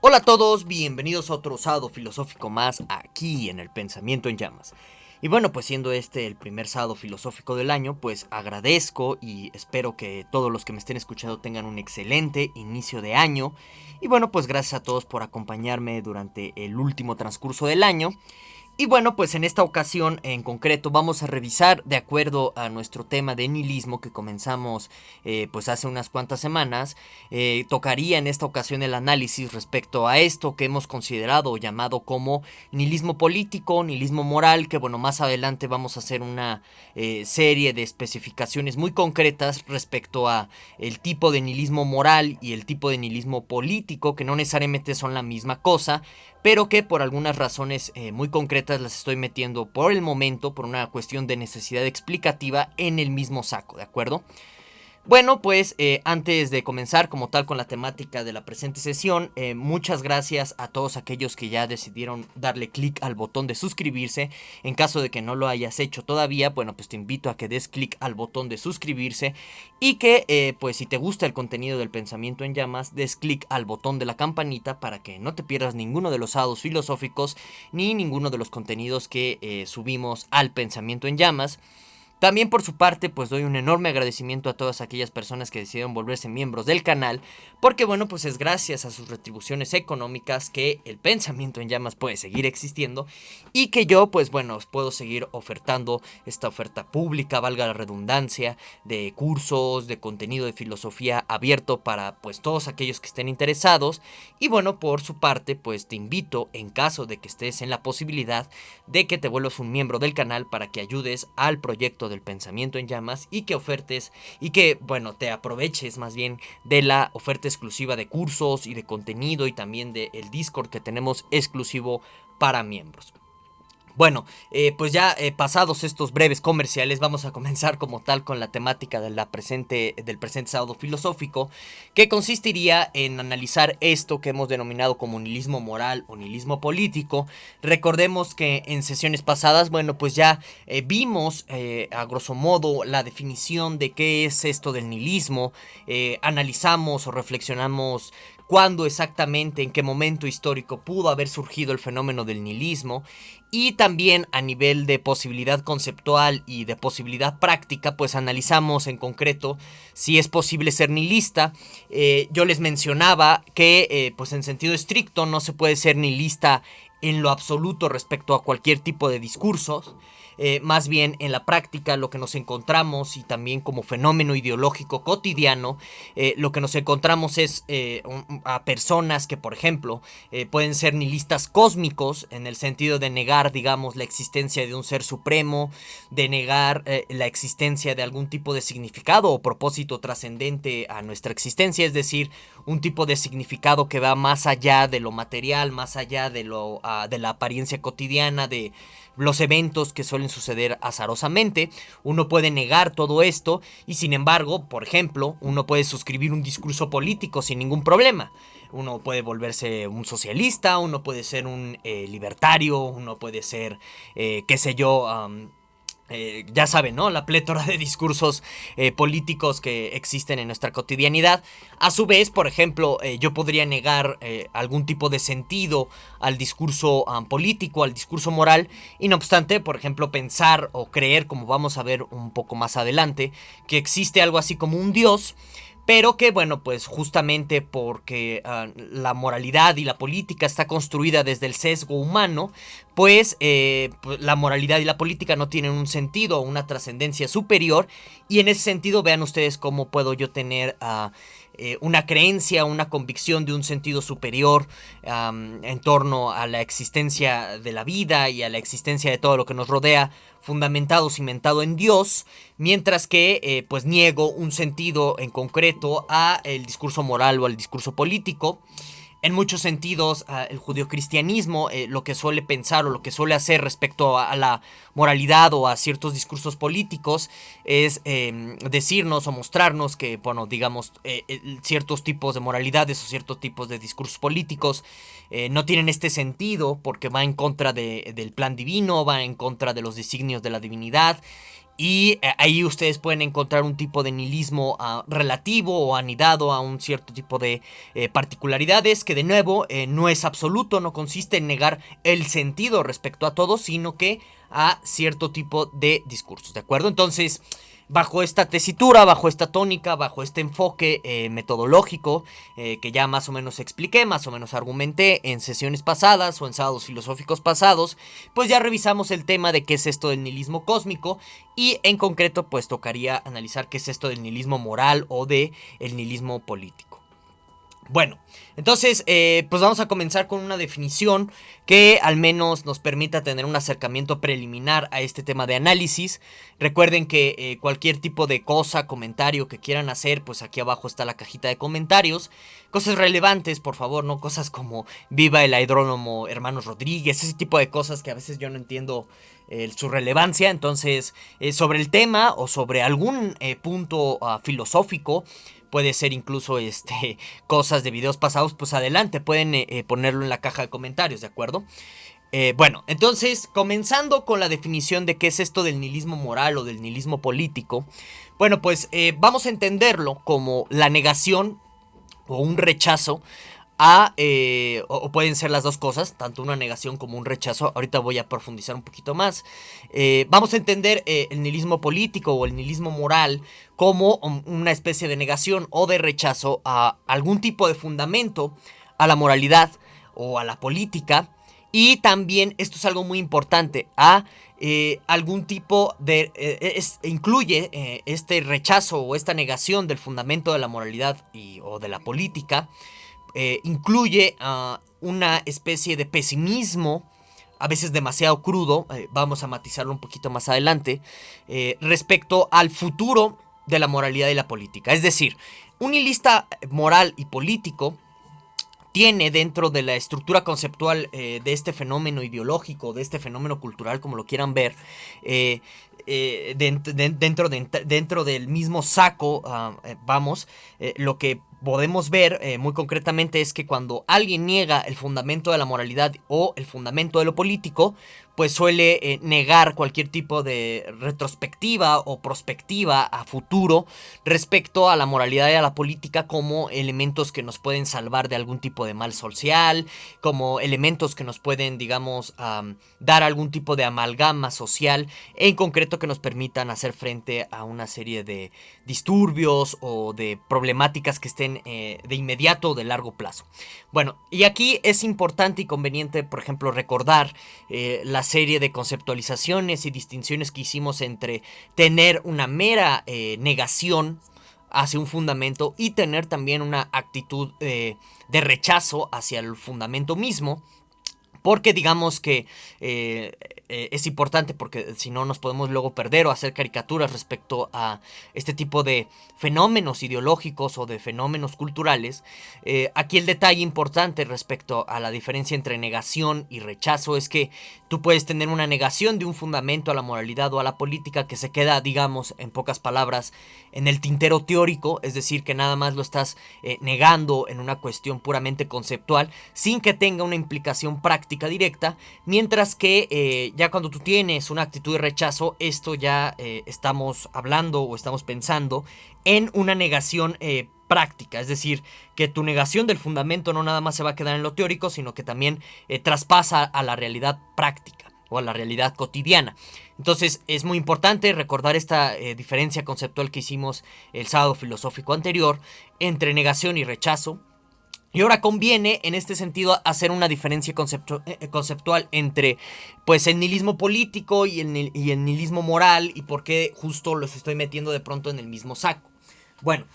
Hola a todos, bienvenidos a otro sábado filosófico más aquí en el Pensamiento en Llamas. Y bueno, pues siendo este el primer sábado filosófico del año, pues agradezco y espero que todos los que me estén escuchando tengan un excelente inicio de año. Y bueno, pues gracias a todos por acompañarme durante el último transcurso del año. Y bueno, pues en esta ocasión en concreto vamos a revisar de acuerdo a nuestro tema de nihilismo que comenzamos pues hace unas cuantas semanas. Tocaría en esta ocasión el análisis respecto a esto que hemos considerado o llamado como nihilismo político, nihilismo moral, que bueno, más adelante vamos a hacer una serie de especificaciones muy concretas respecto a el tipo de nihilismo moral y el tipo de nihilismo político, que no necesariamente son la misma cosa, pero que por algunas razones muy concretas las estoy metiendo por el momento, por una cuestión de necesidad explicativa, en el mismo saco, ¿de acuerdo? Bueno, pues antes de comenzar como tal con la temática de la presente sesión, muchas gracias a todos aquellos que ya decidieron darle clic al botón de suscribirse. En caso de que no lo hayas hecho todavía, bueno, pues te invito a que des clic al botón de suscribirse y que, pues si te gusta el contenido del Pensamiento en Llamas, des clic al botón de la campanita para que no te pierdas ninguno de los sábados filosóficos ni ninguno de los contenidos que subimos al Pensamiento en Llamas. También por su parte, pues doy un enorme agradecimiento a todas aquellas personas que decidieron volverse miembros del canal, porque bueno, pues es gracias a sus retribuciones económicas que el Pensamiento en Llamas puede seguir existiendo y que yo, pues bueno, os puedo seguir ofertando esta oferta pública, valga la redundancia, de cursos, de contenido de filosofía abierto para pues todos aquellos que estén interesados. Y bueno, por su parte, pues te invito, en caso de que estés en la posibilidad, de que te vuelvas un miembro del canal para que ayudes al proyecto del Pensamiento en Llamas y que ofertes y que, bueno, te aproveches más bien de la oferta exclusiva de cursos y de contenido y también del Discord que tenemos exclusivo para miembros. Bueno, pues ya pasados estos breves comerciales, vamos a comenzar como tal con la temática de del presente sábado filosófico, que consistiría en analizar esto que hemos denominado como nihilismo moral o nihilismo político. Recordemos que en sesiones pasadas, bueno, pues ya vimos a grosso modo la definición de qué es esto del nihilismo, analizamos o reflexionamos cuándo exactamente, en qué momento histórico pudo haber surgido el fenómeno del nihilismo. Y también a nivel de posibilidad conceptual y de posibilidad práctica, pues analizamos en concreto si es posible ser nihilista. Yo les mencionaba que pues en sentido estricto no se puede ser nihilista en lo absoluto respecto a cualquier tipo de discursos. Más bien en la práctica lo que nos encontramos y también como fenómeno ideológico cotidiano, lo que nos encontramos es a personas que por ejemplo pueden ser nihilistas cósmicos en el sentido de negar, digamos, la existencia de un ser supremo, de negar la existencia de algún tipo de significado o propósito trascendente a nuestra existencia, es decir, un tipo de significado que va más allá de lo material, más allá de de la apariencia cotidiana, de los eventos que suelen suceder azarosamente. Uno puede negar todo esto y sin embargo, por ejemplo, uno puede suscribir un discurso político sin ningún problema. Uno puede volverse un socialista, uno puede ser un libertario, uno puede ser, qué sé yo, ya saben, ¿no? La plétora de discursos políticos que existen en nuestra cotidianidad. A su vez, por ejemplo, yo podría negar algún tipo de sentido al discurso político, al discurso moral, y no obstante, por ejemplo, pensar o creer, como vamos a ver un poco más adelante, que existe algo así como un Dios, pero que bueno, pues justamente porque la moralidad y la política está construida desde el sesgo humano, pues la moralidad y la política no tienen un sentido o una trascendencia superior. Y en ese sentido vean ustedes cómo puedo yo tener una creencia, una convicción de un sentido superior en torno a la existencia de la vida y a la existencia de todo lo que nos rodea, fundamentado, cimentado en Dios, mientras que pues niego un sentido en concreto a el discurso moral o al discurso político. En muchos sentidos, el judeocristianismo lo que suele pensar o lo que suele hacer respecto a la moralidad o a ciertos discursos políticos es decirnos o mostrarnos que, bueno, digamos, ciertos tipos de moralidades o ciertos tipos de discursos políticos no tienen este sentido porque va en contra del plan divino, va en contra de los designios de la divinidad. Y ahí ustedes pueden encontrar un tipo de nihilismo relativo o anidado a un cierto tipo de particularidades que, de nuevo, no es absoluto, no consiste en negar el sentido respecto a todo, sino que a cierto tipo de discursos, ¿de acuerdo? Entonces, bajo esta tesitura, bajo esta tónica, bajo este enfoque metodológico que ya más o menos expliqué, más o menos argumenté en sesiones pasadas o en sábados filosóficos pasados, pues ya revisamos el tema de qué es esto del nihilismo cósmico y en concreto pues tocaría analizar qué es esto del nihilismo moral o de el nihilismo político. Bueno, entonces pues vamos a comenzar con una definición que al menos nos permita tener un acercamiento preliminar a este tema de análisis. Recuerden que cualquier tipo de cosa, comentario que quieran hacer, pues aquí abajo está la cajita de comentarios. Cosas relevantes, por favor, no cosas como viva el aerónomo Hermanos Rodríguez, ese tipo de cosas que a veces yo no entiendo su relevancia. Entonces, sobre el tema o sobre algún punto filosófico, puede ser incluso cosas de videos pasados, pues adelante, pueden ponerlo en la caja de comentarios, ¿de acuerdo? Bueno, entonces, comenzando con la definición de qué es esto del nihilismo moral o del nihilismo político, bueno, pues vamos a entenderlo como la negación o un rechazo o pueden ser las dos cosas, tanto una negación como un rechazo. Ahorita voy a profundizar un poquito más. Vamos a entender el nihilismo político o el nihilismo moral como una especie de negación o de rechazo a algún tipo de fundamento, a la moralidad o a la política. Y también, esto es algo muy importante, a algún tipo de... incluye este rechazo o esta negación del fundamento de la moralidad o de la política. Incluye una especie de pesimismo, a veces demasiado crudo, vamos a matizarlo un poquito más adelante, respecto al futuro de la moralidad y la política. Es decir, un nihilista moral y político tiene dentro de la estructura conceptual de este fenómeno ideológico, de este fenómeno cultural, como lo quieran ver, dentro del mismo saco, lo que podemos ver muy concretamente es que cuando alguien niega el fundamento de la moralidad o el fundamento de lo político, pues suele negar cualquier tipo de retrospectiva o prospectiva a futuro respecto a la moralidad y a la política como elementos que nos pueden salvar de algún tipo de mal social, como elementos que nos pueden, digamos, dar algún tipo de amalgama social, en concreto que nos permitan hacer frente a una serie de disturbios o de problemáticas que estén de inmediato o de largo plazo. Bueno, y aquí es importante y conveniente, por ejemplo, recordar la serie de conceptualizaciones y distinciones que hicimos entre tener una mera negación hacia un fundamento y tener también una actitud de rechazo hacia el fundamento mismo. Porque digamos que es importante, porque si no nos podemos luego perder o hacer caricaturas respecto a este tipo de fenómenos ideológicos o de fenómenos culturales. Aquí el detalle importante respecto a la diferencia entre negación y rechazo es que tú puedes tener una negación de un fundamento a la moralidad o a la política que se queda, digamos, en pocas palabras, en el tintero teórico, es decir, que nada más lo estás negando en una cuestión puramente conceptual, sin que tenga una implicación práctica directa, mientras que ya cuando tú tienes una actitud de rechazo, esto ya estamos hablando o estamos pensando en una negación práctica, es decir, que tu negación del fundamento no nada más se va a quedar en lo teórico, sino que también traspasa a la realidad práctica o a la realidad cotidiana. Entonces es muy importante recordar esta diferencia conceptual que hicimos el sábado filosófico anterior entre negación y rechazo. Y ahora conviene, en este sentido, hacer una diferencia conceptual entre, pues, el nihilismo político y el nihilismo moral, y por qué justo los estoy metiendo de pronto en el mismo saco. Bueno,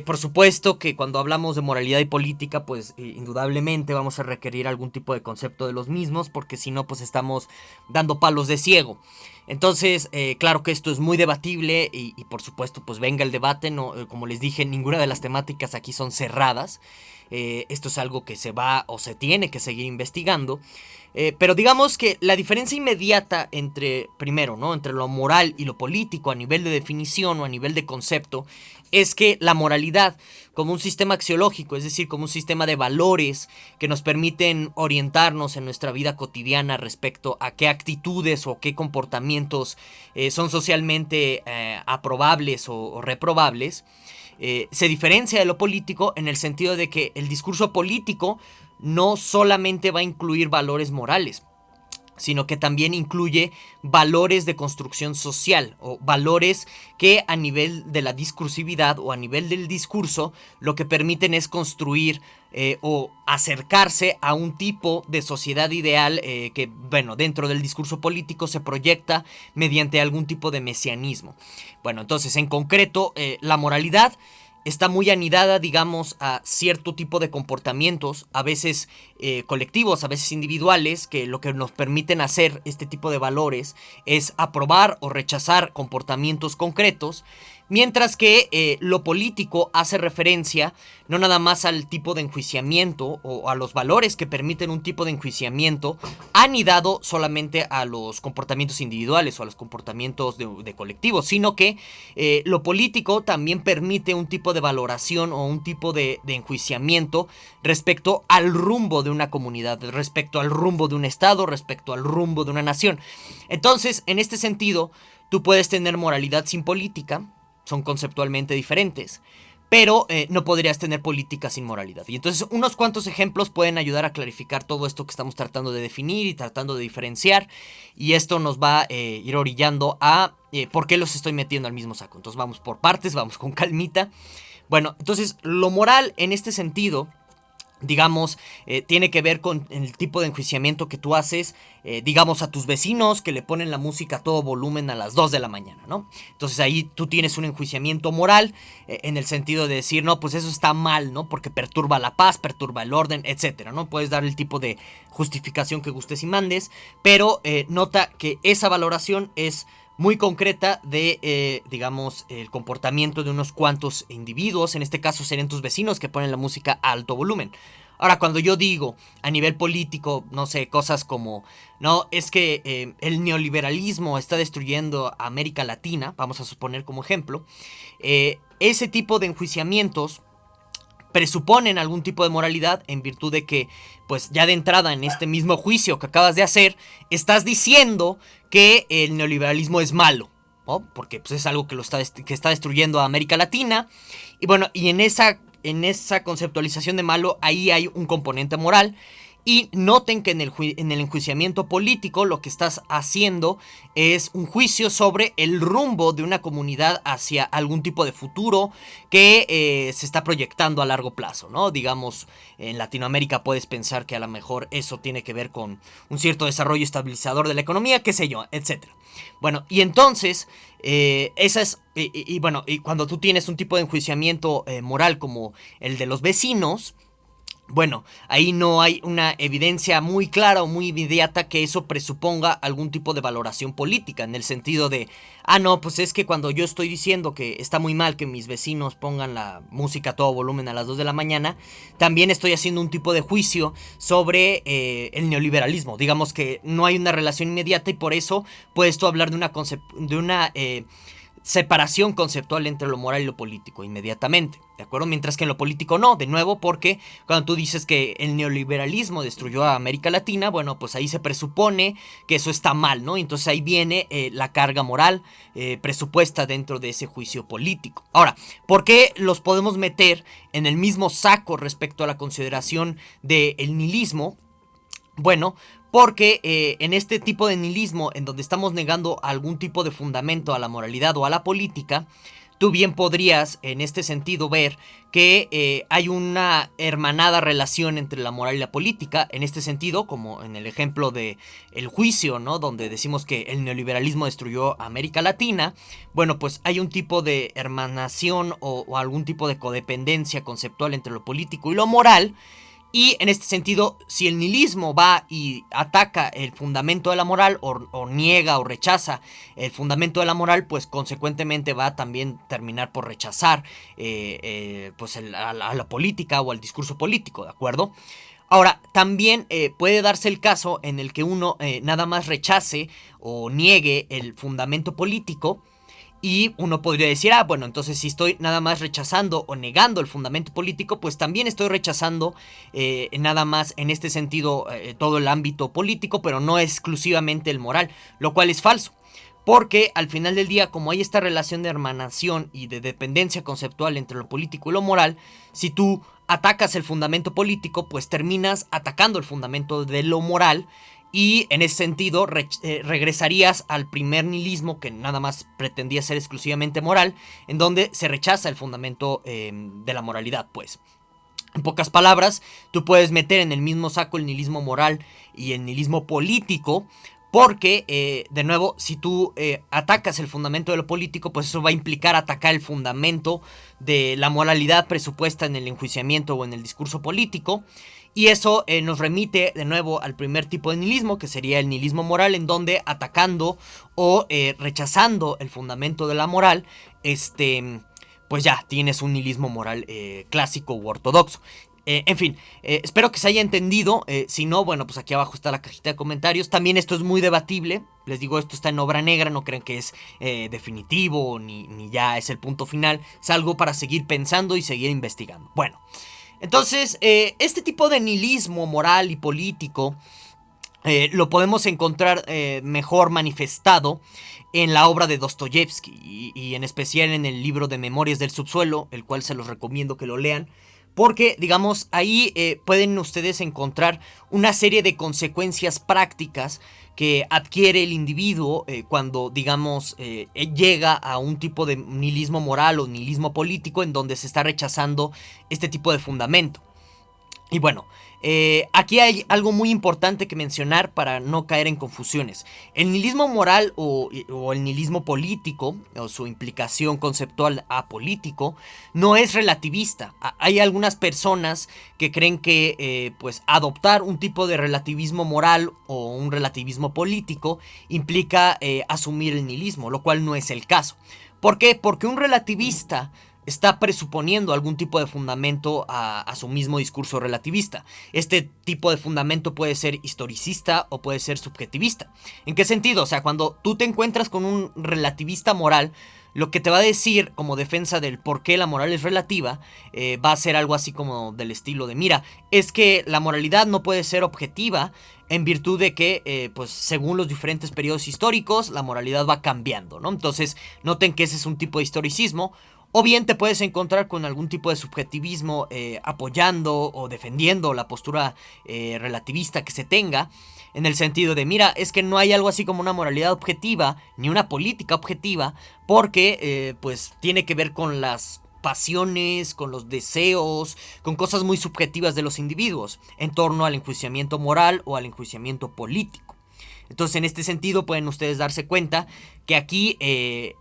por supuesto que cuando hablamos de moralidad y política, pues indudablemente vamos a requerir algún tipo de concepto de los mismos, porque si no, pues estamos dando palos de ciego. Entonces, claro que esto es muy debatible y por supuesto, pues venga el debate. No, como les dije, ninguna de las temáticas aquí son cerradas. Esto es algo que se va o se tiene que seguir investigando. Pero digamos que la diferencia inmediata entre, primero, ¿no?, entre lo moral y lo político a nivel de definición o a nivel de concepto, es que la moralidad, como un sistema axiológico, es decir, como un sistema de valores que nos permiten orientarnos en nuestra vida cotidiana respecto a qué actitudes o qué comportamientos comportamientos son socialmente aprobables o reprobables, se diferencia de lo político en el sentido de que el discurso político no solamente va a incluir valores morales, sino que también incluye valores de construcción social o valores que a nivel de la discursividad o a nivel del discurso lo que permiten es construir o acercarse a un tipo de sociedad ideal que, bueno, dentro del discurso político se proyecta mediante algún tipo de mesianismo. Bueno, entonces, en concreto, la moralidad está muy anidada, digamos, a cierto tipo de comportamientos, a veces colectivos, a veces individuales, que lo que nos permiten hacer este tipo de valores es aprobar o rechazar comportamientos concretos, mientras que lo político hace referencia no nada más al tipo de enjuiciamiento o a los valores que permiten un tipo de enjuiciamiento anidado solamente a los comportamientos individuales o a los comportamientos de colectivos, sino que lo político también permite un tipo de valoración o un tipo de enjuiciamiento respecto al rumbo de una comunidad, respecto al rumbo de un estado, respecto al rumbo de una nación. Entonces, en este sentido, tú puedes tener moralidad sin política, son conceptualmente diferentes, pero no podrías tener política sin moralidad. Y entonces unos cuantos ejemplos pueden ayudar a clarificar todo esto que estamos tratando de definir y tratando de diferenciar, y esto nos va a ir orillando a por qué los estoy metiendo al mismo saco. Entonces vamos por partes, vamos con calmita. Bueno, entonces lo moral en este sentido, digamos, tiene que ver con el tipo de enjuiciamiento que tú haces, digamos, a tus vecinos que le ponen la música a todo volumen a las 2 de la mañana, ¿no? Entonces ahí tú tienes un enjuiciamiento moral en el sentido de decir, no, pues eso está mal, ¿no? Porque perturba la paz, perturba el orden, etcétera, ¿no? Puedes dar el tipo de justificación que gustes y mandes, pero nota que esa valoración es muy concreta de, digamos, el comportamiento de unos cuantos individuos. En este caso serían tus vecinos que ponen la música a alto volumen. Ahora, cuando yo digo a nivel político, no sé, cosas como, no, es que el neoliberalismo está destruyendo a América Latina, vamos a suponer como ejemplo, ese tipo de enjuiciamientos presuponen algún tipo de moralidad en virtud de que, pues ya de entrada en este mismo juicio que acabas de hacer, estás diciendo que el neoliberalismo es malo, ¿no? Porque pues, es algo que está destruyendo a América Latina. Y bueno, y en esa conceptualización de malo, ahí hay un componente moral. Y noten que en el enjuiciamiento político lo que estás haciendo es un juicio sobre el rumbo de una comunidad hacia algún tipo de futuro que se está proyectando a largo plazo, ¿no? Digamos, en Latinoamérica puedes pensar que a lo mejor eso tiene que ver con un cierto desarrollo estabilizador de la economía, qué sé yo, etcétera. Bueno, y entonces, bueno, y cuando tú tienes un tipo de enjuiciamiento moral como el de los vecinos, bueno, ahí no hay una evidencia muy clara o muy inmediata que eso presuponga algún tipo de valoración política, en el sentido de, no, pues es que cuando yo estoy diciendo que está muy mal que mis vecinos pongan la música a todo volumen a las 2 de la mañana, también estoy haciendo un tipo de juicio sobre el neoliberalismo. Digamos que no hay una relación inmediata y por eso puedes tú hablar de una separación conceptual entre lo moral y lo político inmediatamente, ¿de acuerdo? Mientras que en lo político no, de nuevo, porque cuando tú dices que el neoliberalismo destruyó a América Latina, bueno, pues ahí se presupone que eso está mal, ¿no? Entonces ahí viene la carga moral presupuesta dentro de ese juicio político. Ahora, ¿por qué los podemos meter en el mismo saco respecto a la consideración del nihilismo? Bueno, porque en este tipo de nihilismo, en donde estamos negando algún tipo de fundamento a la moralidad o a la política, tú bien podrías en este sentido ver que hay una hermanada relación entre la moral y la política. En este sentido, como en el ejemplo de el juicio, ¿no? Donde decimos que el neoliberalismo destruyó a América Latina. Bueno, pues hay un tipo de hermanación o algún tipo de codependencia conceptual entre lo político y lo moral. Y en este sentido, si el nihilismo va y ataca el fundamento de la moral o niega o rechaza el fundamento de la moral, pues consecuentemente va a también terminar por rechazar pues a la política o al discurso político, ¿de acuerdo? Ahora, también puede darse el caso en el que uno nada más rechace o niegue el fundamento político. Y uno podría decir, bueno, entonces si estoy nada más rechazando o negando el fundamento político, pues también estoy rechazando nada más en este sentido todo el ámbito político, pero no exclusivamente el moral, lo cual es falso. porque al final del día, como hay esta relación de hermanación y de dependencia conceptual entre lo político y lo moral, si tú atacas el fundamento político, pues terminas atacando el fundamento de lo moral, y en ese sentido regresarías al primer nihilismo, que nada más pretendía ser exclusivamente moral, en donde se rechaza el fundamento de la moralidad, pues. En pocas palabras, tú puedes meter en el mismo saco el nihilismo moral y el nihilismo político, porque, de nuevo, si tú atacas el fundamento de lo político, pues eso va a implicar atacar el fundamento de la moralidad presupuesta en el enjuiciamiento o en el discurso político. Y eso nos remite de nuevo al primer tipo de nihilismo, que sería el nihilismo moral, en donde atacando o rechazando el fundamento de la moral, pues ya tienes un nihilismo moral clásico u ortodoxo. En fin, espero que se haya entendido. Si no, bueno, pues aquí abajo está la cajita de comentarios. También esto es muy debatible. Les digo, esto está en obra negra. No crean que es definitivo ni ya es el punto final. Es algo para seguir pensando y seguir investigando. Bueno, entonces, este tipo de nihilismo moral y político lo podemos encontrar mejor manifestado en la obra de Dostoyevsky y en especial en el libro de Memorias del Subsuelo, el cual se los recomiendo que lo lean. Porque, digamos, ahí pueden ustedes encontrar una serie de consecuencias prácticas que adquiere el individuo cuando, digamos, llega a un tipo de nihilismo moral o nihilismo político en donde se está rechazando este tipo de fundamento. Y bueno, aquí hay algo muy importante que mencionar para no caer en confusiones. El nihilismo moral o el nihilismo político, o su implicación conceptual apolítico, no es relativista. Hay algunas personas que creen que pues adoptar un tipo de relativismo moral o un relativismo político implica asumir el nihilismo, lo cual no es el caso. ¿Por qué? Porque un relativista está presuponiendo algún tipo de fundamento a su mismo discurso relativista. Este tipo de fundamento puede ser historicista o puede ser subjetivista. ¿En qué sentido? O sea, cuando tú te encuentras con un relativista moral, lo que te va a decir como defensa del por qué la moral es relativa, va a ser algo así como del estilo de, mira, es que la moralidad no puede ser objetiva en virtud de que, pues según los diferentes periodos históricos, la moralidad va cambiando, ¿no? Entonces, noten que ese es un tipo de historicismo. O bien te puedes encontrar con algún tipo de subjetivismo apoyando o defendiendo la postura relativista que se tenga, en el sentido de, mira, es que no hay algo así como una moralidad objetiva, ni una política objetiva, porque pues tiene que ver con las pasiones, con los deseos, con cosas muy subjetivas de los individuos, en torno al enjuiciamiento moral o al enjuiciamiento político. Entonces, en este sentido, pueden ustedes darse cuenta que aquí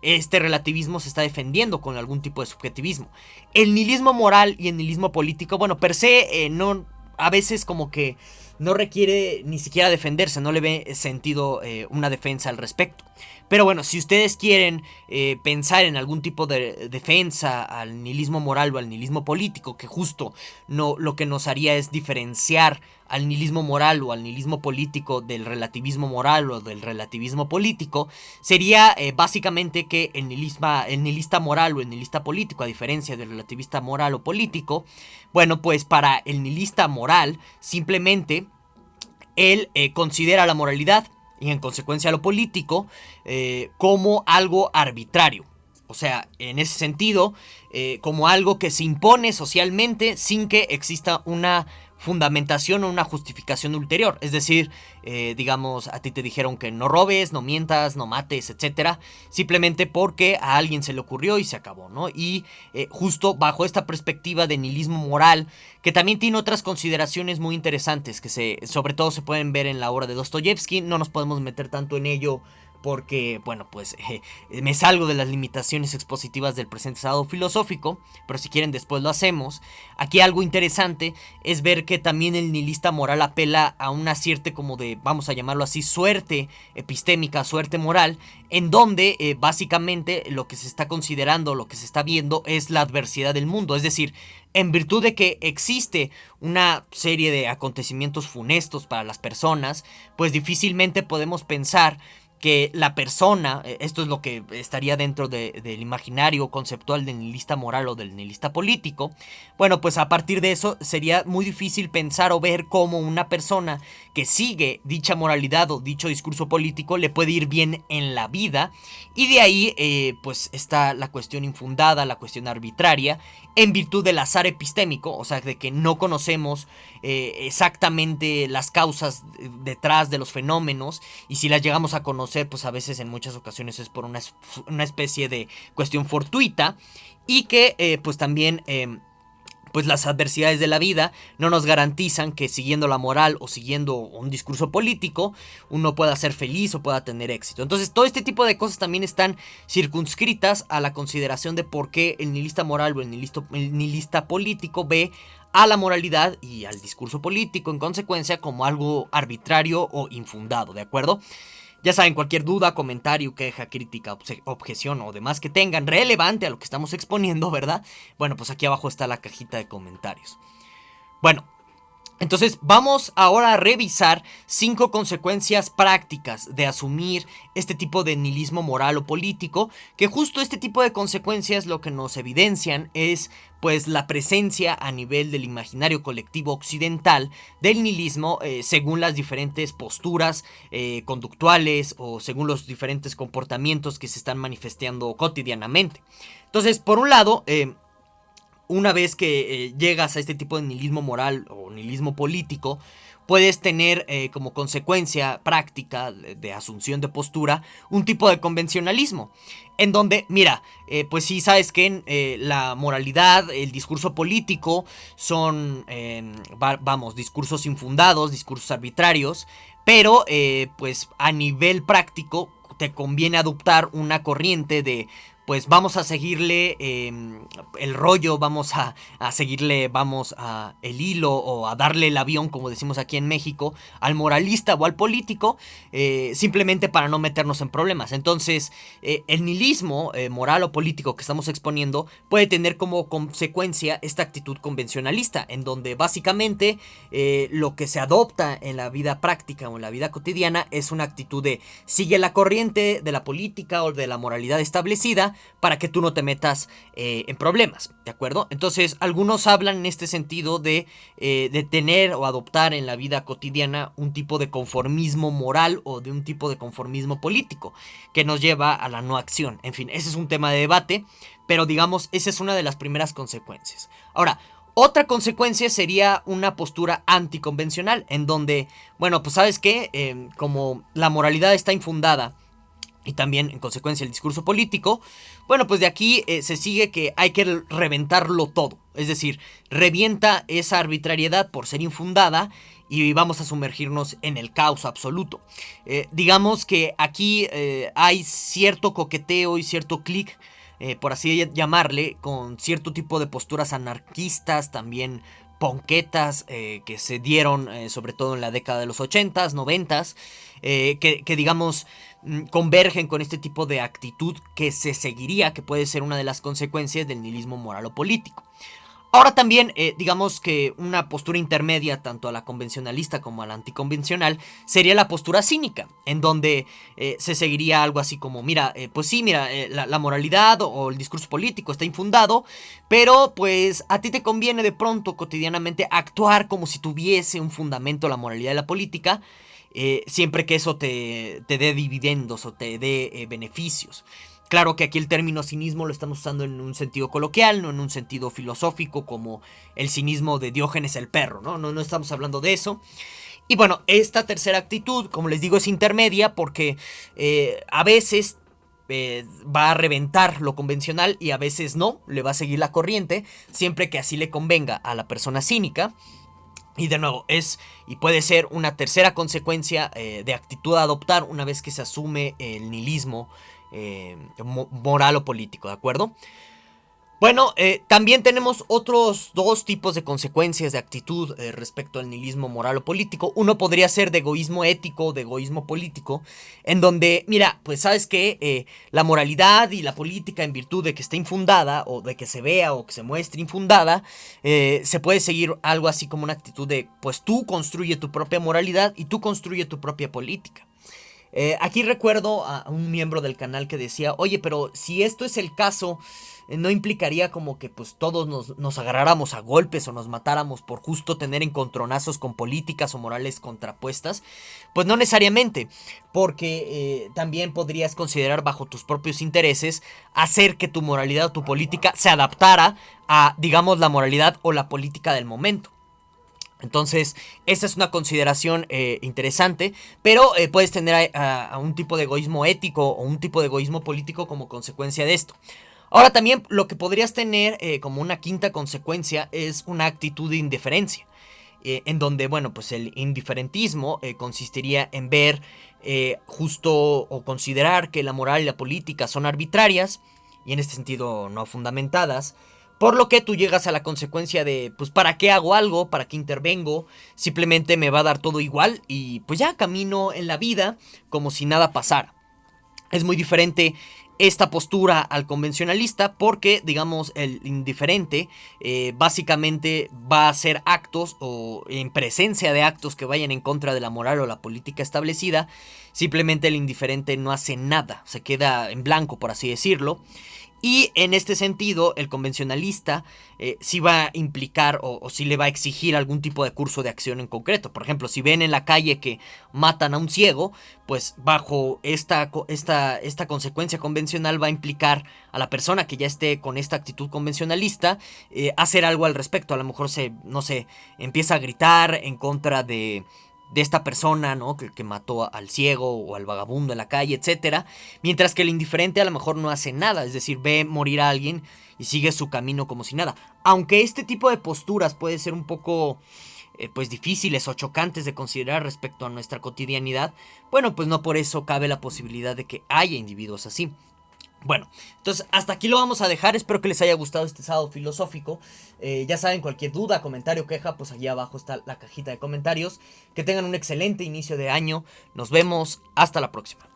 este relativismo se está defendiendo con algún tipo de subjetivismo. El nihilismo moral y el nihilismo político, bueno, per se, no, a veces como que no requiere ni siquiera defenderse, no le ve sentido una defensa al respecto. Pero bueno, si ustedes quieren pensar en algún tipo de defensa al nihilismo moral o al nihilismo político, que justo no, lo que nos haría es diferenciar al nihilismo moral o al nihilismo político del relativismo moral o del relativismo político, sería básicamente que el nihilista moral o el nihilista político, a diferencia del relativista moral o político, bueno, pues para el nihilista moral, simplemente él considera la moralidad y en consecuencia lo político como algo arbitrario. O sea, en ese sentido, como algo que se impone socialmente sin que exista una fundamentación o una justificación ulterior. Es decir, digamos, a ti te dijeron que no robes, no mientas, no mates, etcétera, simplemente porque a alguien se le ocurrió y se acabó, ¿no? Y justo bajo esta perspectiva de nihilismo moral, que también tiene otras consideraciones muy interesantes, que sobre todo se pueden ver en la obra de Dostoyevsky. No nos podemos meter tanto en ello porque, bueno, pues me salgo de las limitaciones expositivas del presente estado filosófico, pero si quieren después lo hacemos. Aquí algo interesante es ver que también el nihilista moral apela a una cierta como de, vamos a llamarlo así, suerte epistémica, suerte moral, en donde básicamente lo que se está considerando, lo que se está viendo es la adversidad del mundo, es decir, en virtud de que existe una serie de acontecimientos funestos para las personas, pues difícilmente podemos pensar que la persona, esto es lo que estaría dentro del imaginario conceptual del nihilista moral o del nihilista político, bueno, pues a partir de eso sería muy difícil pensar o ver cómo una persona que sigue dicha moralidad o dicho discurso político le puede ir bien en la vida, y de ahí pues está la cuestión infundada, la cuestión arbitraria, en virtud del azar epistémico, o sea, de que no conocemos exactamente las causas detrás de los fenómenos, y si las llegamos a conocer, pues a veces en muchas ocasiones es por una especie de cuestión fortuita, y que pues también pues las adversidades de la vida no nos garantizan que siguiendo la moral o siguiendo un discurso político uno pueda ser feliz o pueda tener éxito. Entonces todo este tipo de cosas también están circunscritas a la consideración de por qué el nihilista moral o el nihilista político ve a la moralidad y al discurso político en consecuencia como algo arbitrario o infundado, ¿de acuerdo? Ya saben, cualquier duda, comentario, queja, crítica, objeción o demás que tengan relevante a lo que estamos exponiendo, ¿verdad? Bueno, pues aquí abajo está la cajita de comentarios. Bueno, entonces vamos ahora a revisar 5 consecuencias prácticas de asumir este tipo de nihilismo moral o político, que justo este tipo de consecuencias lo que nos evidencian es pues la presencia a nivel del imaginario colectivo occidental del nihilismo según las diferentes posturas conductuales o según los diferentes comportamientos que se están manifestando cotidianamente. Entonces, por un lado, una vez que llegas a este tipo de nihilismo moral o nihilismo político, puedes tener como consecuencia práctica de asunción de postura un tipo de convencionalismo. En donde, mira, pues sí, sabes que la moralidad, el discurso político son, vamos, discursos infundados, discursos arbitrarios, pero pues a nivel práctico te conviene adoptar una corriente de pues vamos a seguirle el rollo, vamos a seguirle, vamos a el hilo o a darle el avión, como decimos aquí en México, al moralista o al político, simplemente para no meternos en problemas. Entonces, el nihilismo moral o político que estamos exponiendo puede tener como consecuencia esta actitud convencionalista, en donde básicamente lo que se adopta en la vida práctica o en la vida cotidiana es una actitud de sigue la corriente de la política o de la moralidad establecida, para que tú no te metas en problemas, ¿de acuerdo? Entonces, algunos hablan en este sentido de tener o adoptar en la vida cotidiana un tipo de conformismo moral o de un tipo de conformismo político que nos lleva a la no acción. En fin, ese es un tema de debate, pero digamos, esa es una de las primeras consecuencias. Ahora, otra consecuencia sería una postura anticonvencional, en donde, bueno, pues sabes que como la moralidad está infundada, y también en consecuencia el discurso político, bueno, pues de aquí se sigue que hay que reventarlo todo. Es decir, revienta esa arbitrariedad por ser infundada y vamos a sumergirnos en el caos absoluto. Digamos que aquí hay cierto coqueteo y cierto clic, por así llamarle, con cierto tipo de posturas anarquistas, también ponquetas que se dieron sobre todo en la década de los 80s, 90s, que digamos convergen con este tipo de actitud que se seguiría, que puede ser una de las consecuencias del nihilismo moral o político. Ahora también, digamos que una postura intermedia, tanto a la convencionalista como a la anticonvencional, sería la postura cínica, en donde se seguiría algo así como, mira, pues sí, mira, la moralidad o el discurso político está infundado, pero pues a ti te conviene de pronto cotidianamente actuar como si tuviese un fundamento la moralidad y la política, siempre que eso te dé dividendos o te dé beneficios. Claro que aquí el término cinismo lo estamos usando en un sentido coloquial, no en un sentido filosófico como el cinismo de Diógenes el perro, ¿no? No estamos hablando de eso. Y bueno, esta tercera actitud, como les digo, es intermedia porque a veces va a reventar lo convencional y a veces no, le va a seguir la corriente, siempre que así le convenga a la persona cínica. Y de nuevo, es y puede ser una tercera consecuencia de actitud a adoptar una vez que se asume el nihilismo moral o político, ¿de acuerdo? Bueno, también tenemos otros dos tipos de consecuencias de actitud respecto al nihilismo moral o político. Uno podría ser de egoísmo ético o de egoísmo político, en donde, mira, pues sabes que la moralidad y la política, en virtud de que esté infundada o de que se vea o que se muestre infundada, se puede seguir algo así como una actitud de, pues tú construye tu propia moralidad y tú construye tu propia política. Aquí recuerdo a un miembro del canal que decía, oye, pero si esto es el caso, no implicaría como que pues todos nos agarráramos a golpes o nos matáramos por justo tener encontronazos con políticas o morales contrapuestas. Pues no necesariamente, porque también podrías considerar bajo tus propios intereses hacer que tu moralidad o tu política se adaptara a, digamos, la moralidad o la política del momento. Entonces, esa es una consideración interesante, pero puedes tener a un tipo de egoísmo ético o un tipo de egoísmo político como consecuencia de esto. Ahora también lo que podrías tener como una quinta consecuencia es una actitud de indiferencia, en donde, bueno, pues el indiferentismo consistiría en ver justo o considerar que la moral y la política son arbitrarias y en este sentido no fundamentadas. Por lo que tú llegas a la consecuencia de, pues, ¿para qué hago algo? ¿Para qué intervengo? Simplemente me va a dar todo igual y pues ya camino en la vida como si nada pasara. Es muy diferente esta postura al convencionalista porque, digamos, el indiferente básicamente va a hacer actos o en presencia de actos que vayan en contra de la moral o la política establecida. Simplemente el indiferente no hace nada, se queda en blanco, por así decirlo. Y en este sentido, el convencionalista sí va a implicar o sí le va a exigir algún tipo de curso de acción en concreto. Por ejemplo, si ven en la calle que matan a un ciego, pues bajo esta consecuencia convencional va a implicar a la persona que ya esté con esta actitud convencionalista hacer algo al respecto. A lo mejor no sé, empieza a gritar en contra de esta persona, ¿no? Que mató al ciego o al vagabundo en la calle, etcétera. Mientras que el indiferente a lo mejor no hace nada, es decir, ve morir a alguien y sigue su camino como si nada. Aunque este tipo de posturas puede ser un poco pues difíciles o chocantes de considerar respecto a nuestra cotidianidad, bueno, pues no por eso cabe la posibilidad de que haya individuos así. Bueno, entonces hasta aquí lo vamos a dejar. Espero que les haya gustado este sábado filosófico. Ya saben, cualquier duda, comentario, queja, pues allí abajo está la cajita de comentarios. Que tengan un excelente inicio de año. Nos vemos. Hasta la próxima.